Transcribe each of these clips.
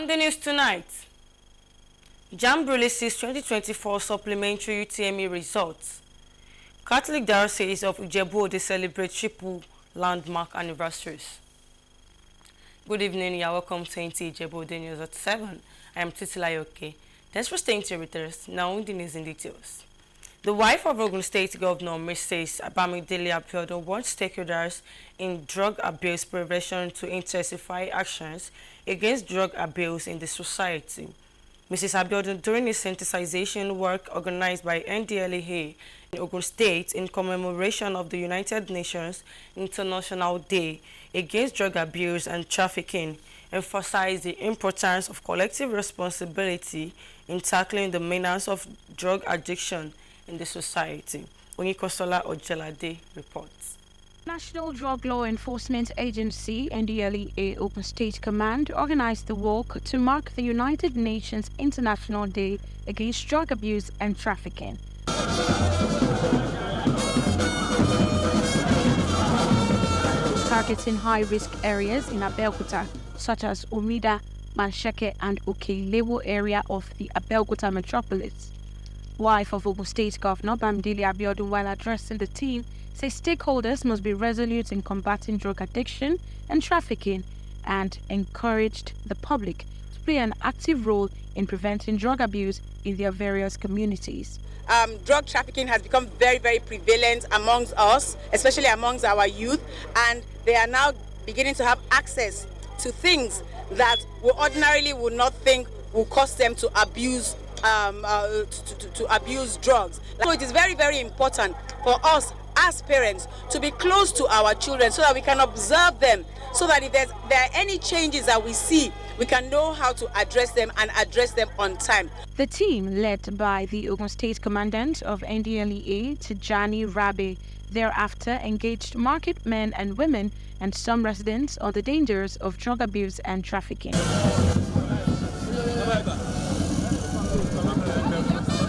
On the news tonight, JAMB releases 2024 supplementary UTME results. Catholic Diocese of Ijebu-Ode celebrate triple landmark anniversaries. Good evening, you are welcome to Ijebu-Ode News at 7. I am Titilayoke. Thanks for staying here with us. Now the news in details. The wife of Ogun State Governor Mrs. Bamidele Abiodun wants stakeholders in drug abuse prevention to intensify actions against drug abuse in the society. Mrs. Abiodun, during a sensitization work organized by NDLEA in Ogun State in commemoration of the United Nations International Day Against Drug Abuse and Trafficking, emphasized the importance of collective responsibility in tackling the menace of drug addiction in the society. Onikosola Ojelade reports. National Drug Law Enforcement Agency, NDLEA Ogun State Command, organized the walk to mark the United Nations International Day Against Drug Abuse and Trafficking. Targeting high-risk areas in Abeokuta, such as Omida, Mansheke and Okelewo area of the Abeokuta metropolis. Wife of Ogun State Governor Bamidele Abiodun, while addressing the team, says stakeholders must be resolute in combating drug addiction and trafficking and encouraged the public to play an active role in preventing drug abuse in their various communities. Drug trafficking has become very, very prevalent amongst us, especially amongst our youth, and they are now beginning to have access to things that we ordinarily would not think will cause them to abuse to abuse drugs. So it is very, very important for us as parents to be close to our children so that we can observe them, so that if there are any changes that we see, we can know how to address them and address them on time. The team, led by the Ogun State Commandant of NDLEA, Tijani Rabe, thereafter engaged market men and women and some residents on the dangers of drug abuse and trafficking.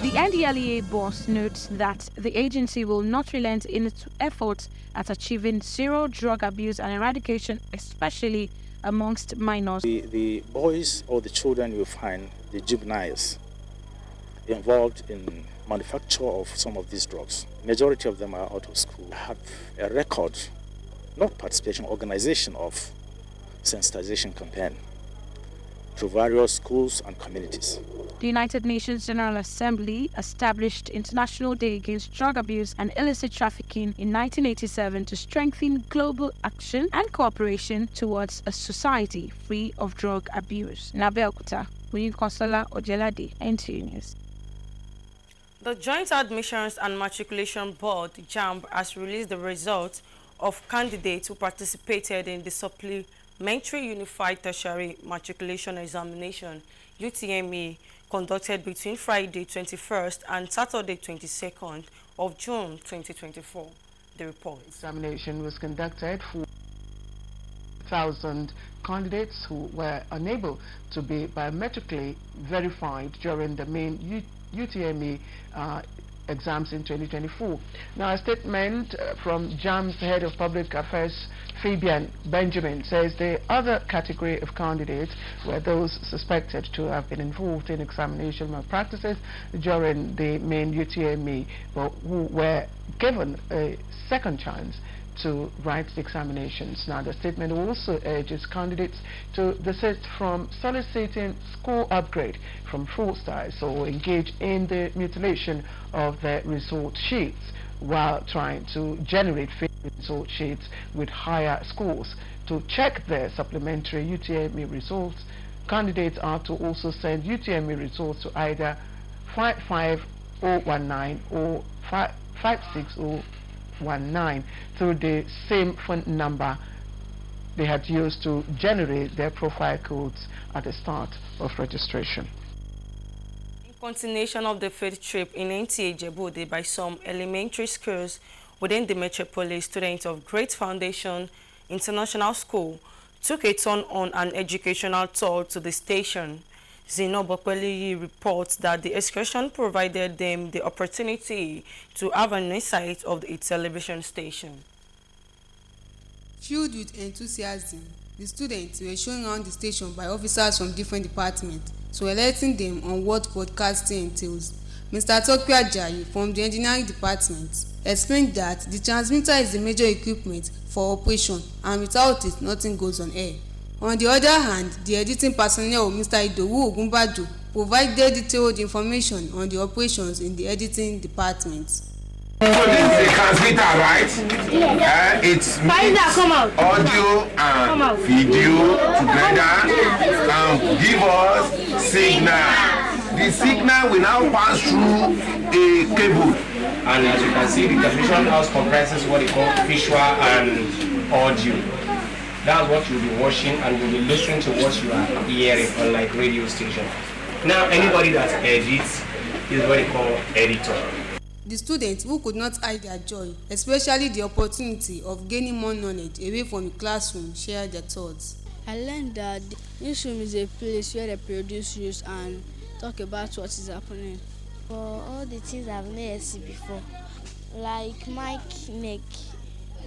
The NDLEA boss notes that the agency will not relent in its efforts at achieving zero drug abuse and eradication, especially amongst minors. The boys or the children you find, the juveniles, involved in manufacture of some of these drugs. Majority of them are out of school. Have a record, not participation, organization of sensitization campaign to various schools and communities. The United Nations General Assembly established International Day Against Drug Abuse and Illicit Trafficking in 1987 to strengthen global action and cooperation towards a society free of drug abuse. Nabeokuta, Onikosola Ojelade, NTA News. The Joint Admissions and Matriculation Board, JAMB, has released the results of candidates who participated in the Supplementary Unified Tertiary Matriculation Examination, UTME, conducted between Friday 21st and Saturday 22nd of June 2024. The report. Examination was conducted for 1,000 candidates who were unable to be biometrically verified during the main UTME exams in 2024. Now, a statement from JAMB's Head of Public Affairs, Fabian Benjamin, says the other category of candidates were those suspected to have been involved in examination malpractices during the main UTME, but who were given a second chance to write the examinations. Now, the statement also urges candidates to desist from soliciting score upgrade from fraudsters or engage in the mutilation of their result sheets while trying to generate fake result sheets with higher scores. To check their supplementary UTME results, candidates are to also send UTME results to either 55019 or 56019 through the same phone number they had used to generate their profile codes at the start of registration. In continuation of the field trip in NTA Ijebu-Ode by some elementary schools within the metropolis, students of Great Foundation International School took a turn on an educational tour to the station. Zino Bokweliyi reports that the excursion provided them the opportunity to have an insight of the television station. Filled with enthusiasm, The students were shown around the station by officers from different departments, so alerting them on what broadcasting entails. Mr. Tokyo Ajayi from the engineering department explained that the transmitter is the major equipment for operation and without it nothing goes on air. On the other hand, the editing personnel Mr. Idowu Ogunbajo provided detailed information on the operations in the editing department. So this is a transmitter, right? Yes. It's audio and video together and give us signal. The signal will now pass through a cable. And as you can see, the transmission house comprises what they call visual and audio. That's what you'll be watching and you'll be listening to what you are hearing, unlike radio station. Now, anybody that edits is what they call editor. The students who could not hide their joy, especially the opportunity of gaining more knowledge away from the classroom, shared their thoughts. I learned that the newsroom is a place where they produce news and talk about what is happening. For all the things I've never seen before, like mic neck,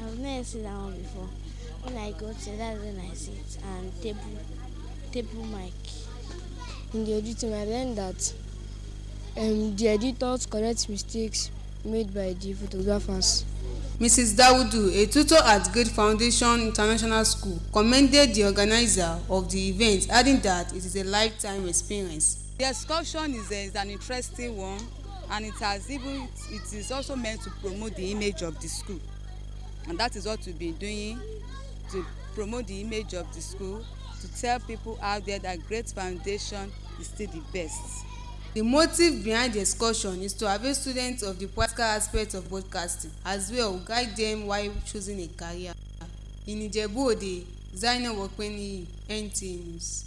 I've never seen that one before. When I go to that's when I see it, and table mic. In the editing, I learned that the editors correct mistakes made by the photographers. Mrs. Dawudu, a tutor at Great Foundation International School, commended the organizer of the event, adding that it is a lifetime experience. The excursion is an interesting one, and it is also meant to promote the image of the school, and that is what we've been doing, to promote the image of the school, to tell people out there that Great Foundation is still the best. The motive behind the excursion is to avail students of the practical aspects of broadcasting, as well guide them while choosing a career. In Ijebu-Ode, Zainab Okpeni, NTA News.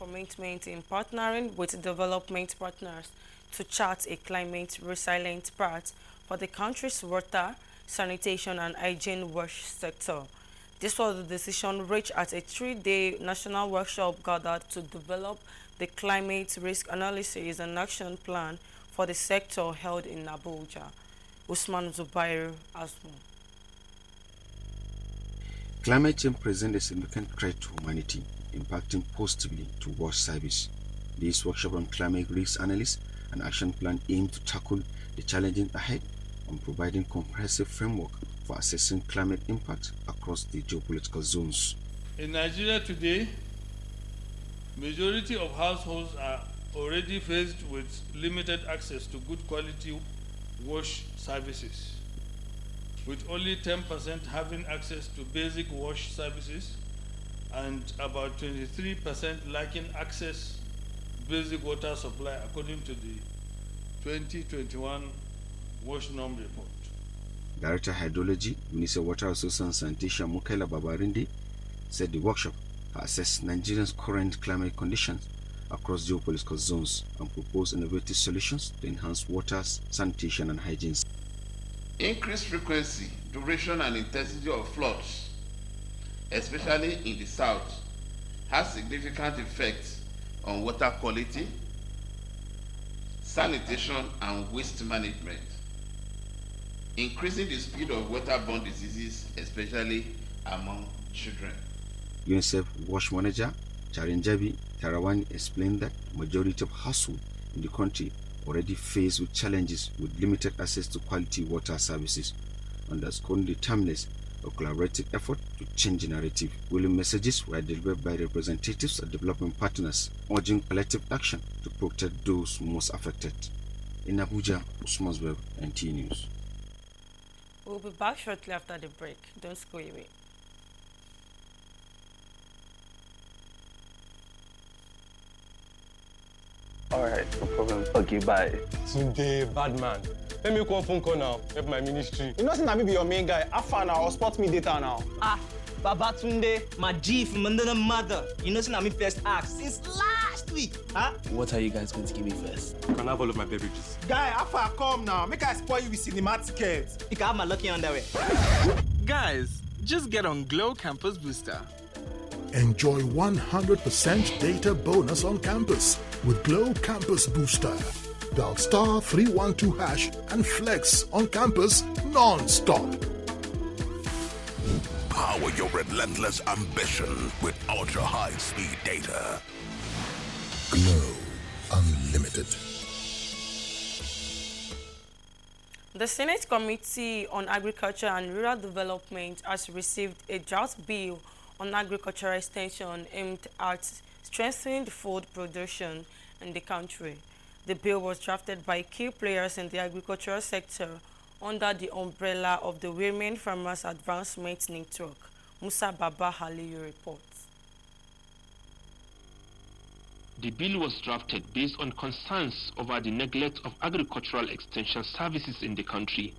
Commitment in partnering with development partners to chart a climate resilient path for the country's water, sanitation and hygiene wash sector. This was the decision reached at a 3-day national workshop gathered to develop the climate risk analysis and action plan for the sector held in Abuja. Usman Zubairu has more. Climate change presents a significant threat to humanity, impacting positively to wash service. This workshop on climate risk analysis and action plan aimed to tackle the challenges ahead and providing comprehensive framework for assessing climate impact across the geopolitical zones. In Nigeria today, majority of households are already faced with limited access to good quality wash services, with only 10% having access to basic wash services and about 23% lacking access to basic water supply according to the 2021 Wash Norm report. Director Hydrology, Minister Water Resources and Sanitation Mukaila Babarinde said the workshop has assessed Nigeria's current climate conditions across geopolitical zones and proposed innovative solutions to enhance water, sanitation and hygiene. Increased frequency, duration and intensity of floods, especially in the south, has significant effects on water quality, sanitation and waste management, increasing the speed of waterborne diseases, especially among children. UNICEF Wash Manager Charin Jabi Tarawani explained that the majority of households in the country already faced with challenges with limited access to quality water services, underscoring the timeless of collaborative effort to change the narrative. Willing messages were delivered by representatives of development partners, urging collective action to protect those most affected. In Abuja, Usman Web, NTA News. We'll be back shortly after the break. Don't go away. Alright, no problem. Okay, bye. Today, bad man. Let me call phone call now. Help my ministry. You know, since I be your main guy, have fun now or spot me data now. Babatunde, my G from under the mother. You know, since I'm first asked since last week. Huh? What are you guys going to give me first? Can I have all of my beverages? Guy, how far come now? Make I spoil you with cinema tickets. You can have my lucky underwear. Guys, just get on Glow Campus Booster. Enjoy 100% data bonus on campus with Glow Campus Booster. Dial *312# and flex on campus non-stop. Power your relentless ambition with ultra-high-speed data. Glow Unlimited. The Senate Committee on Agriculture and Rural Development has received a draft bill on agricultural extension aimed at strengthening the food production in the country. The bill was drafted by key players in the agricultural sector under the umbrella of the Women Farmers Advancement Network. Musa Baba Haliyu reports. The bill was drafted based on concerns over the neglect of agricultural extension services in the country.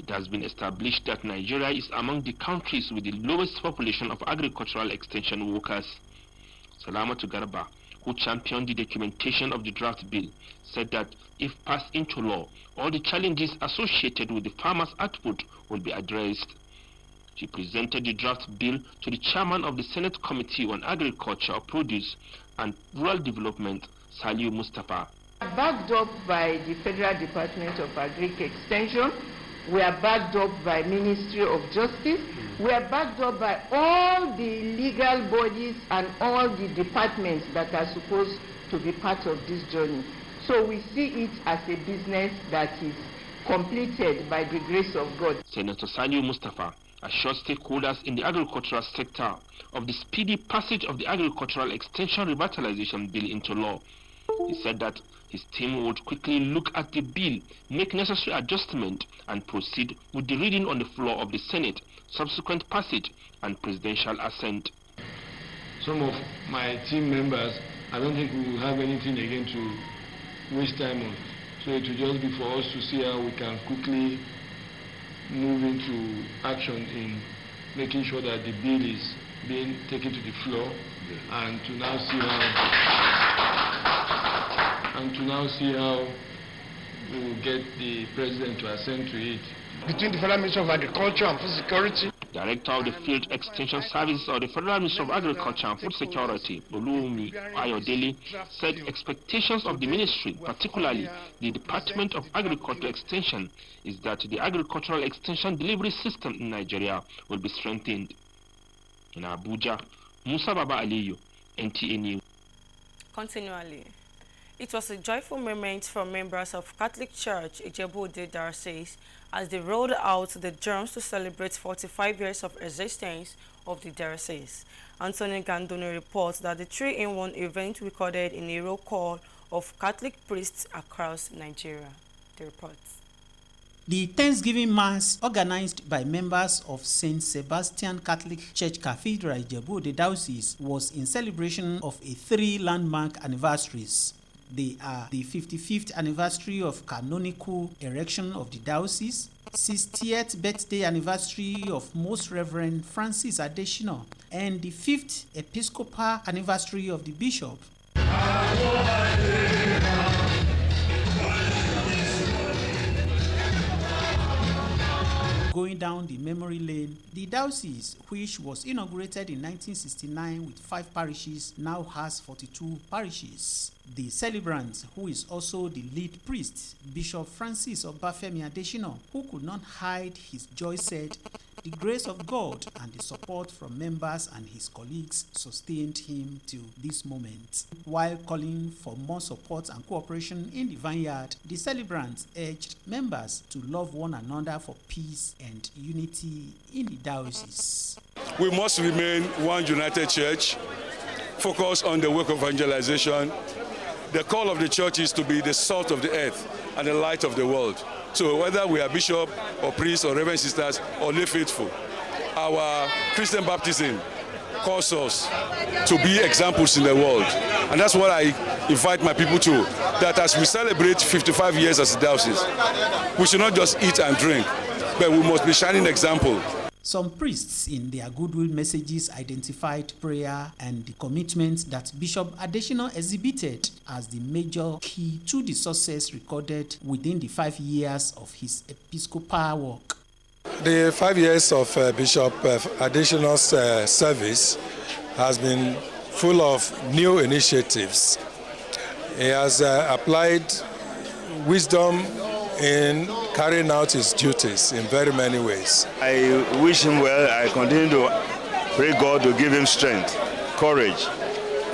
It has been established that Nigeria is among the countries with the lowest population of agricultural extension workers. Salamatu Garba, who championed the documentation of the draft bill, said that if passed into law, all the challenges associated with the farmers' output will be addressed. She presented the draft bill to the chairman of the Senate Committee on Agriculture, Produce and Rural Development, Saliu Mustafa. Backed up by the Federal Department of Agric Extension, we are backed up by Ministry of Justice, we are backed up by all the legal bodies and all the departments that are supposed to be part of this journey. So we see it as a business that is completed by the grace of God. Senator Saliu Mustafa assured stakeholders in the agricultural sector of the speedy passage of the Agricultural Extension Revitalization Bill into law. He said that his team would quickly look at the bill, make necessary adjustment, and proceed with the reading on the floor of the Senate, subsequent passage, and presidential assent. Some of my team members, I don't think we will have anything again to waste time on. So it will just be for us to see how we can quickly move into action in making sure that the bill is being taken to the floor, and to now see how we will get the president to assent to it. Between the Federal Ministry of Agriculture and Food Security. Director of the Field Extension Service of the Federal Ministry of Agriculture and Food Security, Olumi Ayodele, said expectations of the ministry, particularly the Department of Agriculture Extension, is that the agricultural extension delivery system in Nigeria will be strengthened. In Abuja, Musa Baba Aliyu, NTA News. Continually, it was a joyful moment for members of Catholic Church Ijebu-Ode Diocese as they rolled out the drums to celebrate 45 years of existence of the diocese. Anthony Gandoni reports that the 3-in-1 event recorded in a roll call of Catholic priests across Nigeria. The report. The Thanksgiving Mass, organized by members of St. Sebastian Catholic Church Cathedral Ijebu-Ode Diocese, was in celebration of 3 landmark anniversaries. They are the 55th anniversary of canonical erection of the diocese, 60th birthday anniversary of Most Reverend Francis Adeshina, and the 5th Episcopal anniversary of the Bishop. Going down the memory lane, the diocese, which was inaugurated in 1969 with 5 parishes, now has 42 parishes. The celebrant, who is also the lead priest, Bishop Francis Obafemi Adeshina, who could not hide his joy, said, "The grace of God and the support from members and his colleagues sustained him till this moment." While calling for more support and cooperation in the vineyard, the celebrant urged members to love one another for peace and unity in the diocese. We must remain one united church, focus on the work of evangelization. The call of the church is to be the salt of the earth and the light of the world. So whether we are bishop or priest or reverend sisters or lay faithful, our Christian baptism calls us to be examples in the world. And that's what I invite my people to, that as we celebrate 55 years as a diocese, we should not just eat and drink, but we must be shining example. Some priests in their goodwill messages identified prayer and the commitment that Bishop Adeshina exhibited as the major key to the success recorded within the 5 years of his episcopal work. The 5 years of Bishop Adeshina's service has been full of new initiatives. He has applied wisdom in carrying out his duties in very many ways. I wish him well. I continue to pray God to give him strength, courage,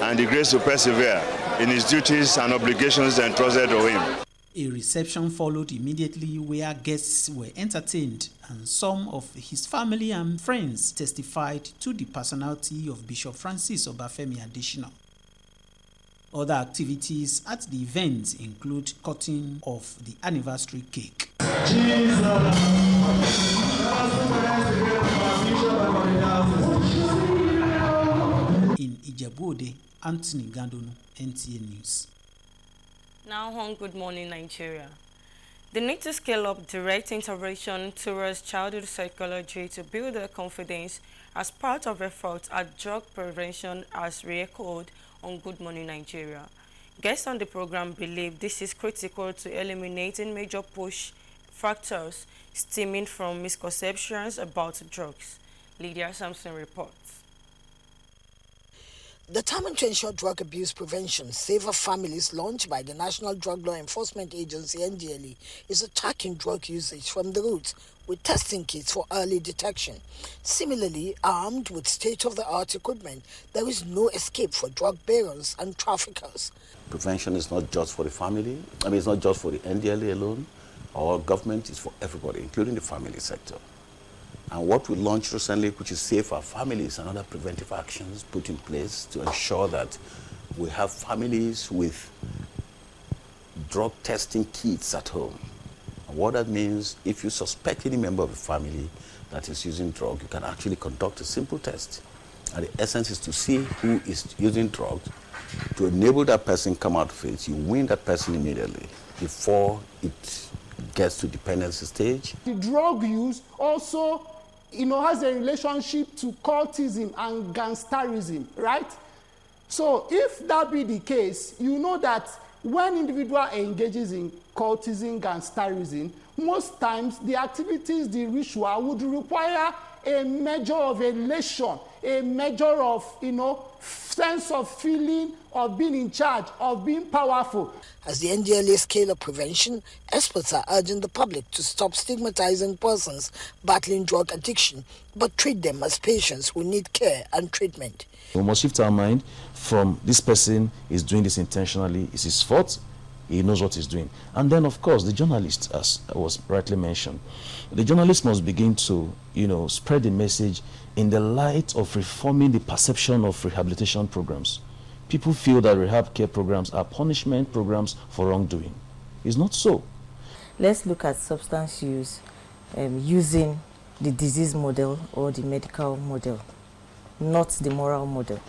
and the grace to persevere in his duties and obligations entrusted to him. A reception followed immediately where guests were entertained and some of his family and friends testified to the personality of Bishop Francis Obafemi Adesina. Other activities at the event include cutting of the anniversary cake. In Ijebu-Ode, Anthony Gandonu, NTA News. Now on Good Morning Nigeria. The need to scale up direct intervention towards childhood psychology to build their confidence as part of efforts at drug prevention as re-echoed on Good Morning Nigeria. Guests on the program believe this is critical to eliminating major push factors stemming from misconceptions about drugs. Lydia Sampson reports. Determined to ensure drug abuse prevention, Safer Families, launched by the National Drug Law Enforcement Agency (NDLEA), is attacking drug usage from the roots with testing kits for early detection. Similarly, armed with state-of-the-art equipment, there is no escape for drug bearers and traffickers. Prevention is not just for the family. It's not just for the NDLEA alone. Our government is for everybody, including the family sector. And what we launched recently, which is Safer Families, and other preventive actions put in place to ensure that we have families with drug testing kits at home. And what that means, if you suspect any member of the family that is using drug, you can actually conduct a simple test. And the essence is to see who is using drugs, to enable that person come out of it. You win that person immediately before it gets to dependency stage. The drug use also has a relationship to cultism and gangsterism, right? So if that be the case, you know that when individual engages in cultism, gangsterism, most times the activities, the ritual would require a measure of elation, a measure of, sense of feeling, of being in charge, of being powerful. As the NDLEA scale up prevention, experts are urging the public to stop stigmatizing persons battling drug addiction, but treat them as patients who need care and treatment. We must shift our mind from this person is doing this intentionally, it's his fault, he knows what he's doing. And then, of course, the journalist, as was rightly mentioned, the journalist must begin to, spread the message in the light of reforming the perception of rehabilitation programs. People feel that rehab care programs are punishment programs for wrongdoing. It's not so. Let's look at substance use using the disease model or the medical model, not the moral model,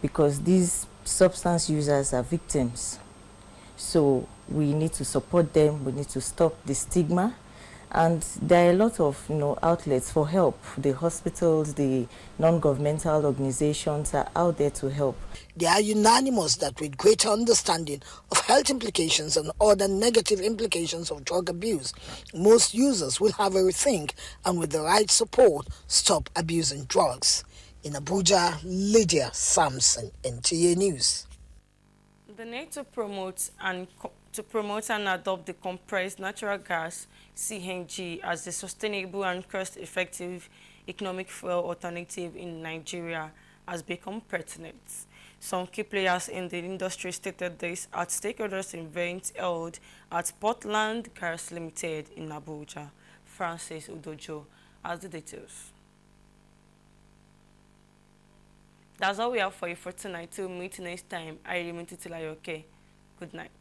because these substance users are victims. So we need to support them, we need to stop the stigma, and there are a lot of outlets for help. The hospitals, the non-governmental organizations are out there to help. They are unanimous that with greater understanding of health implications and other negative implications of drug abuse, most users will have a rethink and with the right support, stop abusing drugs. In Abuja, Lydia Sampson, NTA News. The need to promote and adopt the compressed natural gas (CNG) as a sustainable and cost-effective economic fuel alternative in Nigeria has become pertinent. Some key players in the industry stated this at stakeholders event held at Portland Gas Limited in Abuja. Francis Udojo has the details. That's all we have for you for tonight. Till meet next time. I remain Titilayoke. Good night.